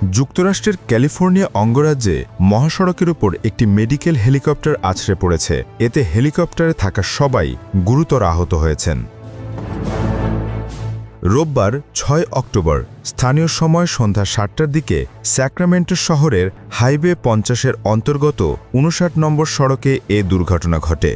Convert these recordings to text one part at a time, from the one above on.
যুক্তরাষ্ট্রের ক্যালিফোর্নিয়া অঙ্গরাজ্যে মহাসড়কের উপর একটি মেডিকেল হেলিকপ্টার আছড়ে পড়েছে। এতে হেলিকপ্টারে থাকা সবাই গুরুতর আহত হয়েছেন। রোববার ৬ অক্টোবর স্থানীয় সময় সন্ধ্যা ৭টার দিকে স্যাক্রামেন্টো শহরের হাইওয়ে ৫০-এর অন্তর্গত ৫৯ নম্বর সড়কে এ দুর্ঘটনা ঘটে।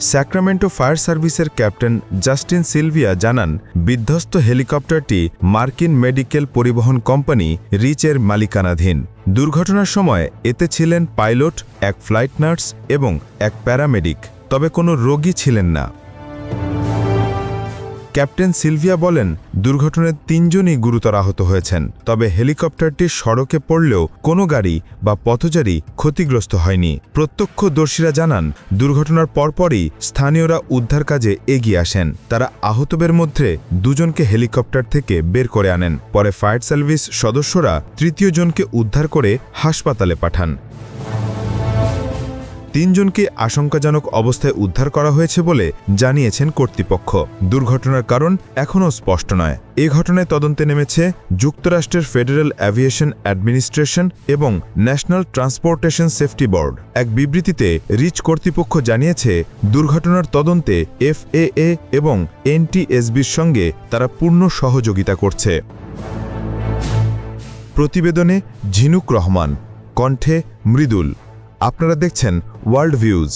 স্যাক্রামেন্টো ফায়ার সার্ভিসের ক্যাপ্টেন জাস্টিন সিলভিয়া জানান, বিধ্বস্ত হেলিকপ্টারটি মার্কিন মেডিকেল পরিবহন কোম্পানি রিচের মালিকানাধীন। দুর্ঘটনার সময় এতে ছিলেন পাইলট, এক ফ্লাইট নার্স এবং এক প্যারামেডিক, তবে কোনো রোগী ছিলেন না। ক্যাপ্টেন সিলভিয়া বলেন, দুর্ঘটনায় ৩ জনই গুরুতর আহত হয়েছেন, তবে হেলিকপ্টারটি সড়কে পড়লেও কোনো গাড়ি বা পথচারী ক্ষতিগ্রস্ত হয়নি। প্রত্যক্ষদর্শীরা জানান, দুর্ঘটনার পরপরই স্থানীয়রা উদ্ধার কাজে এগিয়ে আসেন। তারা আহতদের মধ্যে ২ জনকে হেলিকপ্টার থেকে বের করে আনেন। পরে ফায়ার সার্ভিস সদস্যরা ৩য় জনকে উদ্ধার করে হাসপাতালে পাঠান। ৩ জনকে আশঙ্কাজনক অবস্থায় উদ্ধার করা হয়েছে বলে জানিয়েছেন কর্তৃপক্ষ। দুর্ঘটনার কারণ এখনও স্পষ্ট নয়। এ ঘটনায় তদন্তে নেমেছে যুক্তরাষ্ট্রের ফেডারেল অ্যাভিয়েশন অ্যাডমিনিস্ট্রেশন এবং ন্যাশনাল ট্রান্সপোর্টেশন সেফটি বোর্ড। এক বিবৃতিতে রিচ কর্তৃপক্ষ জানিয়েছে, দুর্ঘটনার তদন্তে FAA এবং NTSBর সঙ্গে তারা পূর্ণ সহযোগিতা করছে। প্রতিবেদনে ঝিনুক রহমান, কণ্ঠে মৃদুল। আপনারা দেখছেন ওয়ার্ল্ড ভিউজ।